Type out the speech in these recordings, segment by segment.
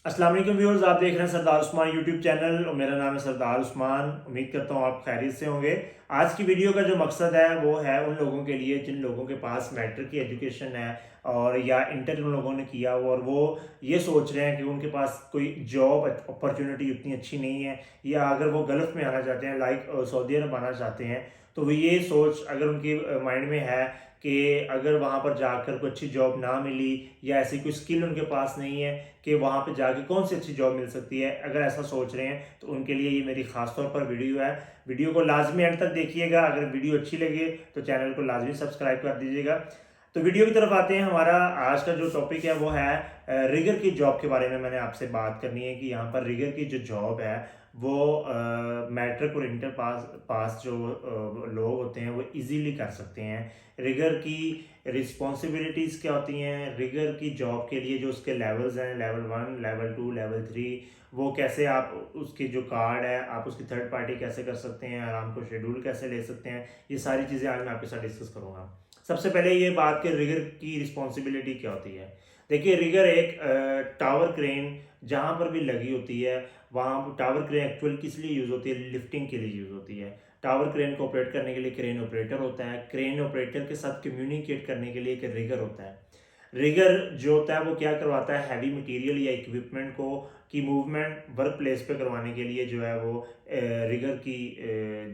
अस्सलाम वालेकुम व्यूअर्स, आप देख रहे हैं सरदार उस्मान यूट्यूब चैनल और मेरा नाम है सरदार उस्मान। उम्मीद करता हूँ आप खैरियत से होंगे। आज की वीडियो का जो मकसद है वो है उन लोगों के लिए जिन लोगों के पास मैट्रिक की एजुकेशन है और या इंटर उन लोगों ने किया हो और वो ये सोच रहे हैं कि उनके पास कोई जॉब अपॉर्चुनिटी उतनी अच्छी नहीं है, या अगर वो गल्फ़ में आना चाहते हैं लाइक सऊदी अरब आना चाहते हैं, तो वो ये सोच अगर उनके माइंड में है कि अगर वहाँ पर जाकर कोई अच्छी जॉब ना मिली या ऐसी कोई स्किल उनके पास नहीं है कि वहाँ पे जाके कौन सी अच्छी जॉब मिल सकती है, अगर ऐसा सोच रहे हैं तो उनके लिए ये मेरी ख़ास तौर पर वीडियो है। वीडियो को लाजमी एंड तक देखिएगा। अगर वीडियो अच्छी लगे तो चैनल को लाजमी सब्सक्राइब कर दीजिएगा। तो वीडियो की तरफ आते हैं। हमारा आज का जो टॉपिक है वो है रिगर की जॉब के बारे में मैंने आपसे बात करनी है कि यहाँ पर रिगर की जो जॉब है वो मैट्रिक और इंटर पास पास जो लोग होते हैं वो इजीली कर सकते हैं। रिगर की रिस्पॉन्सिबिलिटीज़ क्या होती हैं, रिगर की जॉब के लिए जो उसके लेवल्स हैं, लेवल 1, लेवल 2, लेवल 3, वो कैसे आप उसकी जो कार्ड है आप उसकी थर्ड पार्टी कैसे कर सकते हैं, आराम को शेड्यूल कैसे ले सकते हैं, ये सारी चीज़ें आज मैं आपके साथ डिस्कस करूँगा। सबसे पहले ये बात कि रिगर की रिस्पॉन्सिबिलिटी क्या होती है। देखिए, रिगर एक टावर क्रेन जहाँ पर भी लगी होती है, वहाँ टावर क्रेन एक्चुअल किस लिए यूज़ होती है, लिफ्टिंग के लिए यूज़ होती है। टावर क्रेन को ऑपरेट करने के लिए क्रेन ऑपरेटर होता है, क्रेन ऑपरेटर के साथ कम्युनिकेट करने के लिए एक रिगर होता है। रिगर जो होता है वो क्या करवाता है, हैवी मटेरियल या इक्विपमेंट को की मूवमेंट वर्क प्लेस पे करवाने के लिए जो है वो रिगर की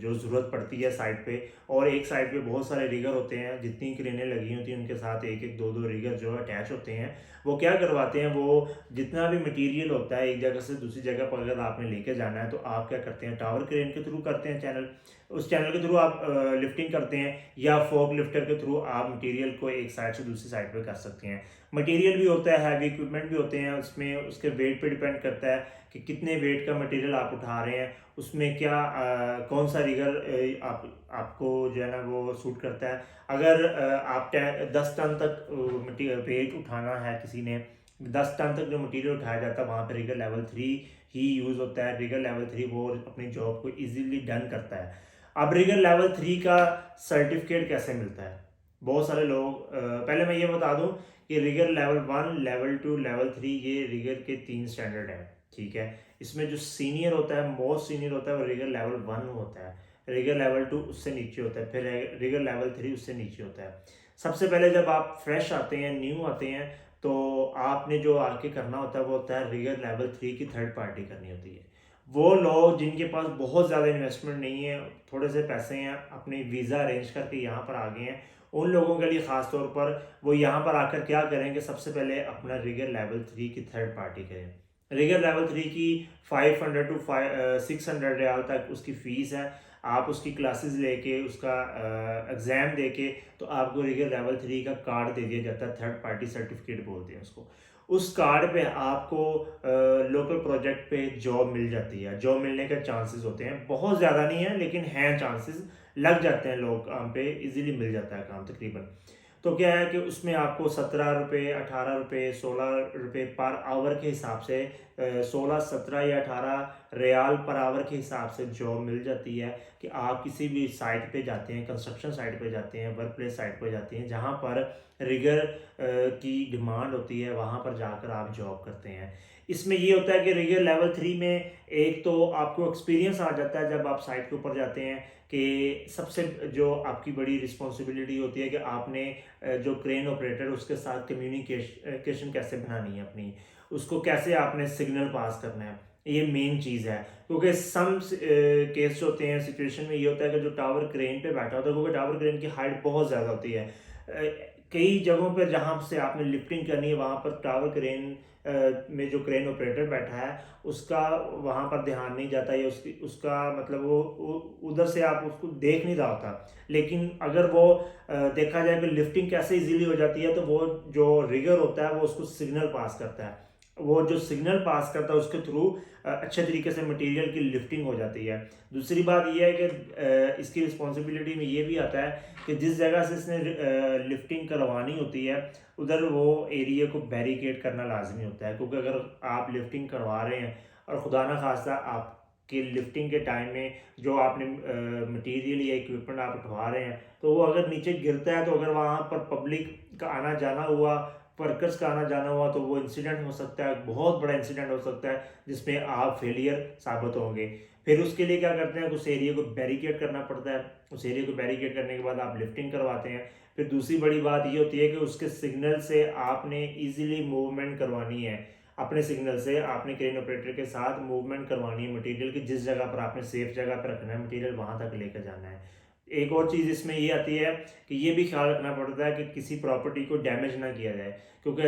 जो ज़रूरत पड़ती है साइड पे। और एक साइड पे बहुत सारे रिगर होते हैं, जितनी क्रेनें लगी होती हैं उनके साथ एक एक दो दो रिगर जो अटैच होते हैं। वो क्या करवाते हैं, वो जितना भी मटेरियल होता है एक जगह से दूसरी जगह पर अगर आपने लेके जाना है तो आप क्या करते हैं, टावर क्रेन के थ्रू करते हैं चैनल, उस चैनल के थ्रू आप लिफ्टिंग करते हैं, या फोक लिफ्टर के थ्रू आप मटेरियल को एक साइड से दूसरी साइड पे कर सकते हैं। मटेरियल भी होता है, हैवी इक्विपमेंट भी होते हैं, उसमें उसके वेट पे डिपेंड करता है कि कितने वेट का मटेरियल आप उठा रहे हैं, उसमें क्या कौन सा रिगर आपको जो है ना वो सूट करता है। अगर आप 10 टन तक वेट उठाना है, किसी ने 10 टन तक जो मटेरियल उठाया जाता है वहाँ पर रिगर लेवल 3 ही यूज़ होता है। रिगर लेवल 3 वो अपनी जॉब को इजीली डन करता है। अब रिगर लेवल 3 का सर्टिफिकेट कैसे मिलता है, बहुत सारे लोग पहले मैं ये बता दूं कि रिगर लेवल 1, लेवल 2, लेवल 3 ये रिगर के 3 स्टैंडर्ड हैं, ठीक है। इसमें जो सीनियर होता है, मोस्ट सीनियर होता है, वो रिगर लेवल 1 होता है। रिगर लेवल 2 उससे नीचे होता है, फिर रिगर लेवल 3 उससे नीचे होता है। सबसे पहले जब आप फ्रेश आते हैं, न्यू आते हैं, तो आपने जो आके करना होता है वो होता है रिगर लेवल 3 की थर्ड पार्टी करनी होती है। वो लोग जिनके पास बहुत ज़्यादा इन्वेस्टमेंट नहीं है, थोड़े से पैसे हैं, अपनी वीज़ा अरेंज करके यहाँ पर आ गए हैं, उन लोगों के लिए ख़ास तौर पर वो यहाँ पर आकर क्या करेंगे, सबसे पहले अपना रिगर लेवल 3 की थर्ड पार्टी करें। रिगर लेवल 3 की 500 टू 600 रियाल तक उसकी फ़ीस है। आप उसकी क्लासेस लेके उसका एग्ज़ाम देके तो आपको रिगर लेवल 3 का कार्ड दे दिया जाता है, थर्ड पार्टी सर्टिफिकेट बोलते हैं उसको। उस कार्ड पे आपको लोकल प्रोजेक्ट पे जॉब मिल जाती है। जॉब मिलने के चांसेस होते हैं, बहुत ज़्यादा नहीं है लेकिन हैं चांसेस, लग जाते हैं लोग काम पे, इजीली मिल जाता है काम तकरीबन। तो क्या है कि उसमें आपको 17 रुपये, 18 रुपये, 16 रुपये पर आवर के हिसाब से 16, 17 या 18 रियाल पर आवर के हिसाब से जॉब मिल जाती है कि आप किसी भी साइट पे जाते हैं, कंस्ट्रक्शन साइट पे जाते हैं, वर्क प्लेस साइट पे जाते हैं, जहाँ पर रिगर की डिमांड होती है, वहाँ पर जाकर आप जॉब करते हैं। इसमें ये होता है कि रिगर लेवल 3 में एक तो आपको एक्सपीरियंस आ जाता है जब आप साइट के ऊपर जाते हैं, कि सबसे जो आपकी बड़ी रिस्पॉन्सिबिलिटी होती है कि आपने जो क्रेन ऑपरेटर उसके साथ कम्युनिकेशन कैसे बनानी है अपनी, उसको कैसे आपने सिग्नल पास करना है, ये मेन चीज़ है। क्योंकि सम केस होते हैं, सिचुएशन में ये होता है कि जो टावर क्रेन पे बैठा होता है, क्योंकि टावर क्रेन की हाइट बहुत ज़्यादा होती है, कई जगहों पर जहाँ से आपने लिफ्टिंग करनी है वहाँ पर टावर क्रेन में जो क्रेन ऑपरेटर बैठा है उसका वहाँ पर ध्यान नहीं जाता, या उसका मतलब वो उधर से आप उसको देख नहीं रहा होता। लेकिन अगर वो देखा जाए कि लिफ्टिंग कैसे इजीली हो जाती है, तो वो जो रिगर होता है वो उसको सिग्नल पास करता है, वो जो सिग्नल पास करता है उसके थ्रू अच्छे तरीके से मटेरियल की लिफ्टिंग हो जाती है। दूसरी बात यह है कि इसकी रिस्पॉन्सिबिलिटी में ये भी आता है कि जिस जगह से इसने लिफ्टिंग करवानी होती है उधर वो एरिया को बैरिकेड करना लाजमी होता है, क्योंकि अगर आप लिफ्टिंग करवा रहे हैं और खुदा ना खास्ता आपकी लिफ्टिंग के टाइम में जो आपने मटेरियल या इक्विपमेंट आप उठवा रहे हैं तो वो अगर नीचे गिरता है, तो अगर वहाँ पर पब्लिक का आना जाना हुआ, वर्कर्स का आना जाना हुआ तो वो इंसिडेंट हो सकता है, बहुत बड़ा इंसिडेंट हो सकता है जिसमें आप फेलियर साबित होंगे। फिर उसके लिए क्या करते हैं, उस एरिया को बैरिकेड करना पड़ता है। उस एरिया को बैरिकेड करने के बाद आप लिफ्टिंग करवाते हैं। फिर दूसरी बड़ी बात ये होती है कि उसके सिग्नल से आपने ईजिली मूवमेंट करवानी है। अपने सिग्नल से आपने क्रेन ऑपरेटर के साथ मूवमेंट करवानी है मटेरियल की, जिस जगह पर आपने सेफ जगह पर रखना है मटेरियल वहां तक लेकर जाना है। एक और चीज़ इसमें ये आती है कि ये भी ख्याल रखना पड़ता है कि किसी प्रॉपर्टी को डैमेज ना किया जाए, क्योंकि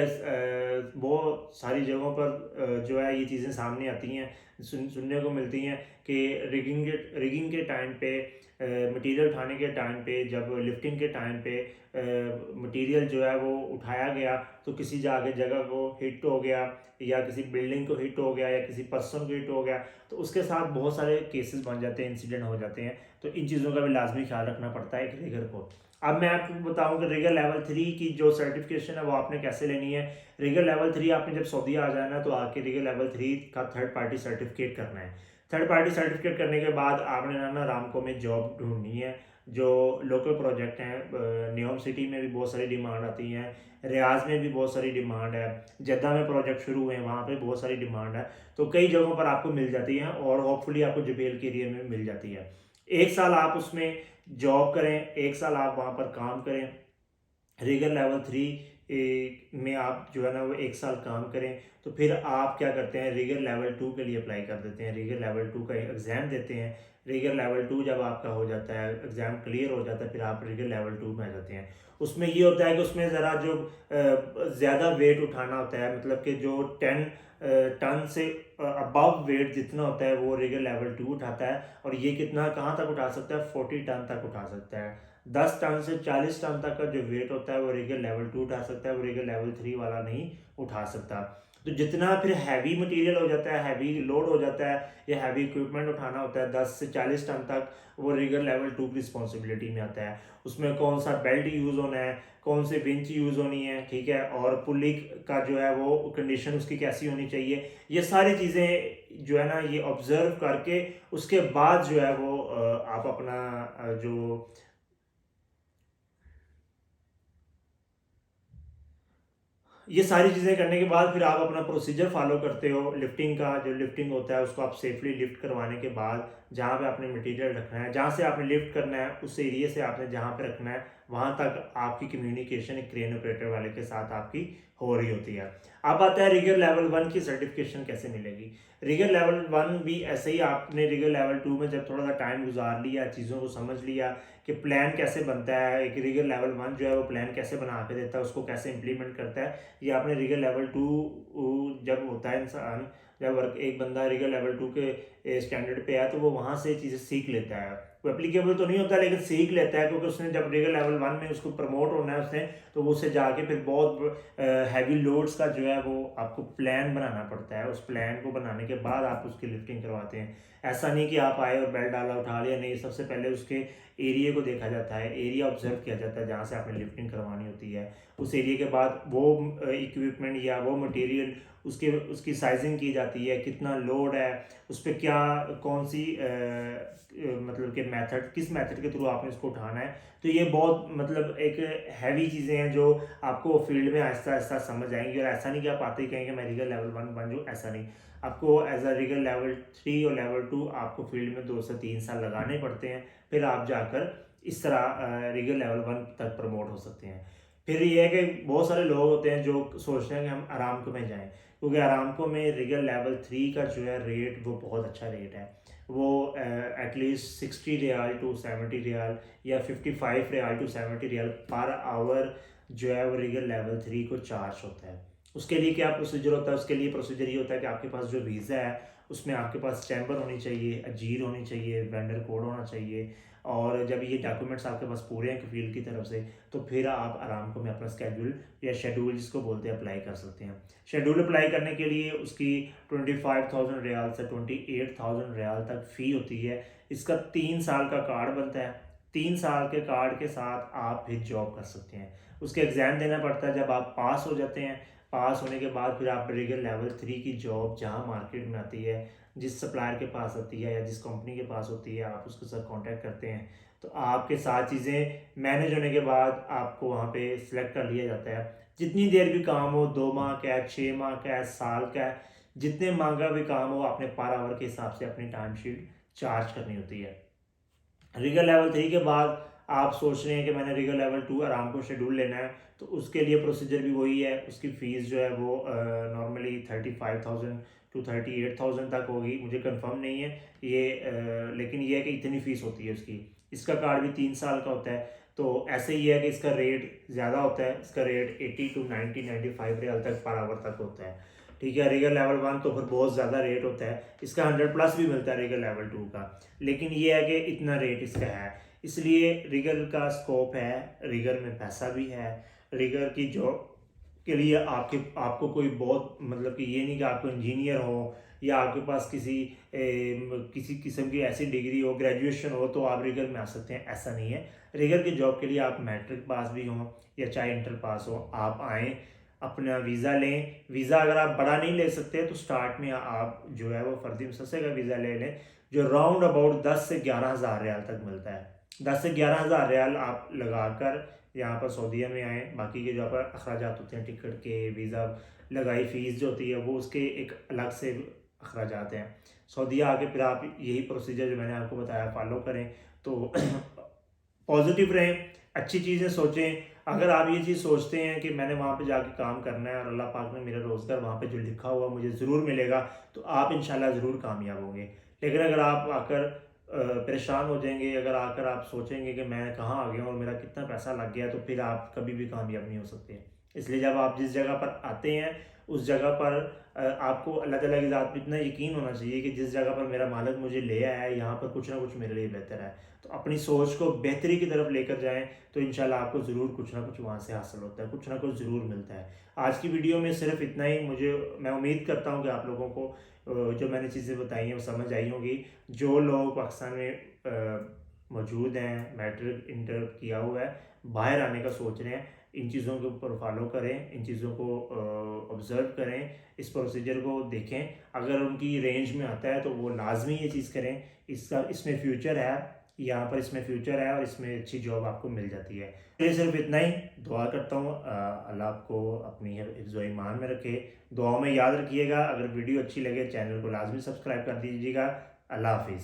बहुत सारी जगहों पर जो है ये चीज़ें सामने आती हैं, सुनने को मिलती हैं कि रिगिंग के टाइम पे, मटेरियल उठाने के टाइम पे, जब लिफ्टिंग के टाइम पे मटेरियल जो है वो उठाया गया तो किसी जगह को हिट हो गया, या किसी बिल्डिंग को हिट हो गया, या किसी पर्सन को हिट हो गया, तो उसके साथ बहुत सारे केसेस बन जाते हैं, इंसिडेंट हो जाते हैं। तो इन चीज़ों का भी लाजमी ख्याल रखना पड़ता है एक रिगर को। अब मैं आपको बताऊं कि रिगर लेवल 3 की जो सर्टिफिकेशन है वो आपने कैसे लेनी है। रिगर लेवल 3 आपने जब सऊदी आ जाना है तो आके रिगर लेवल 3 का थर्ड पार्टी सर्टिफिकेट करना है। थर्ड पार्टी सर्टिफिकेट करने के बाद आपने ना रामको में जॉब ढूंढनी है। जो लोकल प्रोजेक्ट हैं, न्योम सिटी में भी बहुत सारी डिमांड आती हैं, रियाज में भी बहुत सारी डिमांड है, जद्दा में प्रोजेक्ट शुरू हुए हैं वहाँ पे बहुत सारी डिमांड है। तो कई जगहों पर आपको मिल जाती हैं और होपफुली आपको जुबेल के एरिया में मिल जाती है। एक साल आप उसमें जॉब करें, एक साल आप वहाँ पर काम करें। रिगर लेवल 3 में आप जो है ना वो एक साल काम करें, तो फिर आप क्या करते हैं, रिगर लेवल 2 के लिए अप्लाई कर देते हैं, रिगर लेवल 2 का एग्ज़ाम देते हैं। रिगर लेवल 2 जब आपका हो जाता है, एग्ज़ाम क्लियर हो जाता है, फिर आप रिगर लेवल 2 में आ जाते हैं। उसमें ये होता है कि उसमें ज़रा जो ज़्यादा वेट उठाना होता है, मतलब कि जो 10 टन से अबव वेट जितना होता है वो रिगर लेवल 2 उठाता है। और ये कितना कहाँ तक उठा सकता है, 40 टन तक उठा सकता है। 10 टन से 40 टन तक का जो वेट होता है वो रिगर लेवल 2 उठा सकता है, वो रिगर लेवल 3 वाला नहीं उठा सकता। तो जितना फिर हैवी मटेरियल हो जाता है, हैवी लोड हो जाता है, या हैवी इक्विपमेंट उठाना होता है 10 से 40 टन तक, वो रिगर लेवल 2 की रिस्पॉन्सिबिलिटी में आता है। उसमें कौन सा बेल्ट यूज़ होना है, कौन से विंच यूज़ होनी है, ठीक है, और पुली का जो है वो कंडीशन उसकी कैसी होनी चाहिए, ये सारी चीज़ें जो है ना ये ऑब्जर्व करके उसके बाद जो है वो आप अपना जो ये सारी चीज़ें करने के बाद फिर आप अपना प्रोसीजर फॉलो करते हो लिफ्टिंग का। जो लिफ्टिंग होता है उसको आप सेफली लिफ्ट करवाने के बाद जहाँ पे आपने मटेरियल रखना है, जहाँ से आपने लिफ्ट करना है, उस एरिया से आपने जहाँ पे रखना है वहाँ तक आपकी कम्युनिकेशन एक क्रेन ऑपरेटर वाले के साथ आपकी हो रही होती है। अब आता है रिगर लेवल 1 की सर्टिफिकेशन कैसे मिलेगी। रिगर लेवल 1 भी ऐसे ही, आपने रिगर लेवल 2 में जब थोड़ा सा टाइम गुजार लिया, चीज़ों को समझ लिया कि प्लान कैसे बनता है, एक रिगर लेवल 1 जो है वो प्लान कैसे बना के देता है, उसको कैसे इंप्लीमेंट करता है, ये आपने रिगर लेवल 2 जब होता है इंसान, जब वर्क एक बंदा रिगर लेवल 2 के स्टैंडर्ड पे है तो वो वहाँ से चीज़ें सीख लेता है। वो एप्लीकेबल तो नहीं होता लेकिन सीख लेता है, क्योंकि उसने जब रिगर लेवल 1 में उसको प्रमोट होना है उसने, तो वो उसे जाके फिर बहुत हैवी लोड्स का जो है वो आपको प्लान बनाना पड़ता है। उस प्लान को बनाने के बाद आप उसकी लिफ्टिंग करवाते हैं। ऐसा नहीं कि आप आए और बेल्ट डाला उठा लिया, नहीं, सबसे पहले उसके एरिया को देखा जाता है, एरिया ऑब्जर्व किया जाता है जहाँ से आपने लिफ्टिंग करवानी होती है। उस एरिया के बाद वो इक्विपमेंट या वो मटेरियल उसकी साइजिंग की जाती है, कितना लोड है उस पर, क्या कौन सी मतलब कि मेथड, किस मेथड के थ्रू आपने इसको उठाना है। तो ये बहुत मतलब एक हैवी चीज़ें हैं जो आपको फील्ड में आहिस्ता आहिस्ता समझ आएंगी। और ऐसा नहीं कि आप आते ही कहेंगे मैं रिगर लेवल 1 बन जाऊँ, ऐसा नहीं। आपको एज अ रिगर लेवल 3 और लेवल 2 आपको फील्ड में 2 से 3 साल लगाने पड़ते हैं, फिर आप जाकर इस तरह रिगर लेवल 1 तक प्रमोट हो सकते हैं। फिर ये है कि बहुत सारे लोग होते हैं जो सोचते हैं कि हम आरामको में जाएं, क्योंकि आरामको में रिगर लेवल 3 का जो है रेट वो बहुत अच्छा रेट है। वो एटलीस्ट 60 रियाल टू 70 रियाल या 55 riyal to 70 riyal per hour जो है वो रिगर लेवल 3 को चार्ज होता है। उसके लिए क्या प्रोसीजर होता है, उसके लिए प्रोसीजर ये होता है कि आपके पास जो वीज़ा है उसमें आपके पास चैम्बर होनी चाहिए, अजीर होनी चाहिए, वेंडर कोड होना चाहिए। और जब ये डॉक्यूमेंट्स आपके पास पूरे हैं कफील की तरफ से, तो फिर आप आरामको में अपना स्केड्यूल या शेड्यूल जिसको बोलते हैं अप्लाई कर सकते हैं। शेड्यूल अप्लाई करने के लिए उसकी 25,000 रियाल से 28,000 रियाल तक फ़ी होती है। इसका 3 साल का कार्ड बनता है। 3 साल के कार्ड के साथ आप फिर जॉब कर सकते हैं। उसके एग्ज़ाम देना पड़ता है। जब आप पास हो जाते हैं, पास होने के बाद फिर आप रिगर लेवल 3 की जॉब जहाँ मार्केट में आती है, जिस सप्लायर के पास होती है या जिस कंपनी के पास होती है, आप उसके साथ कांटेक्ट करते हैं, तो आपके साथ चीज़ें मैनेज होने के बाद आपको वहाँ पे सिलेक्ट कर लिया जाता है। जितनी देर भी काम हो, 2 माह का है, 6 माह का है, साल का है, जितने माह का भी काम हो, आपने पर आवर के हिसाब से अपनी टाइम शीट चार्ज करनी होती है। रिगर लेवल 3 के बाद आप सोच रहे हैं कि मैंने रिगर लेवल 2 आराम को शेड्यूल लेना है, तो उसके लिए प्रोसीजर भी वही है। उसकी फ़ीस जो है वो नॉर्मली 35,000 टू 38,000 तक होगी, मुझे कंफर्म नहीं है ये, लेकिन ये है कि इतनी फ़ीस होती है उसकी। इसका कार्ड भी 3 साल का होता है, तो ऐसे ही है कि इसका रेट ज़्यादा होता है। इसका रेट 80 टू 95 रियाल तक पर आवर तक होता है। ठीक है, रिगर लेवल 1 तो फिर बहुत ज़्यादा रेट होता है, इसका 100+ भी मिलता है रिगर लेवल 2 का, लेकिन ये है कि इतना रेट इसका है। इसलिए रिगर का स्कोप है, रिगर में पैसा भी है। रिगर की जॉब के लिए आपको कोई बहुत मतलब कि ये नहीं कि आपको इंजीनियर हो या आपके पास किसी किस्म की ऐसी डिग्री हो, ग्रेजुएशन हो, तो आप रिगर में आ सकते हैं, ऐसा नहीं है। रिगर की जॉब के लिए आप मैट्रिक पास भी हों या चाहे इंटर पास हो, आप आएँ, अपना वीज़ा लें। वीज़ा अगर आप बड़ा नहीं ले सकते तो स्टार्ट में आप जो है वो फर्जी मुसस्से का वीज़ा ले लें, जो राउंड अबाउट 10 से 11,000 रियाल तक मिलता है। 10 से 11,000 रियाल आप लगाकर यहाँ पर सऊदीया में आएँ। बाकी के जो पर अखराजात होते हैं, टिकट के, वीज़ा लगाई फ़ीस जो होती है, वो उसके एक अलग से अखराजात हैं। सऊदीया आके फिर आप यही प्रोसीजर जो मैंने आपको बताया फ़ॉलो करें, तो पॉजिटिव रहें, अच्छी चीज़ें सोचें। अगर आप ये चीज़ सोचते हैं कि मैंने वहाँ पे जाके काम करना है और अल्लाह पाक ने मेरा रोज़गार वहाँ पे जो लिखा हुआ मुझे ज़रूर मिलेगा, तो आप इंशाल्लाह ज़रूर कामयाब होंगे। लेकिन अगर आप आकर परेशान हो जाएंगे, अगर आकर आप सोचेंगे कि मैं कहाँ आ गया हूँ और मेरा कितना पैसा लग गया, तो फिर आप कभी भी कामयाब नहीं हो सकते। इसलिए जब आप जिस जगह पर आते हैं, उस जगह पर आपको अल्लाह ताला की ज़ात पे इतना यकीन होना चाहिए कि जिस जगह पर मेरा मालिक मुझे ले आया है, यहाँ पर कुछ ना कुछ मेरे लिए बेहतर है। तो अपनी सोच को बेहतरी की तरफ लेकर जाएँ, तो इंशाल्लाह आपको ज़रूर कुछ ना कुछ वहाँ से हासिल होता है, कुछ ना कुछ ज़रूर मिलता है। आज की वीडियो में सिर्फ इतना ही। मैं उम्मीद करता हूँ कि आप लोगों को जो मैंने चीज़ें बताई हैं वो समझ आई होंगी। जो लोग पाकिस्तान में मौजूद हैं, मैट्रिक इंटर किया हुआ है, बाहर आने का सोच रहे हैं, इन चीज़ों के ऊपर फॉलो करें, इन चीज़ों को ऑब्ज़र्व करें, इस प्रोसीजर को देखें। अगर उनकी रेंज में आता है तो वो लाज़मी ये चीज़ करें। इसमें फ्यूचर है, यहाँ पर इसमें फ्यूचर है और इसमें अच्छी जॉब आपको मिल जाती है। ये सिर्फ इतना ही। दुआ करता हूँ अल्लाह आपको अपनी हिफ्ज़ व ईमान में रखे। दुआओं में याद रखिएगा। अगर वीडियो अच्छी लगे, चैनल को लाज़मी सब्सक्राइब कर दीजिएगा। अल्लाह हाफ़िज़।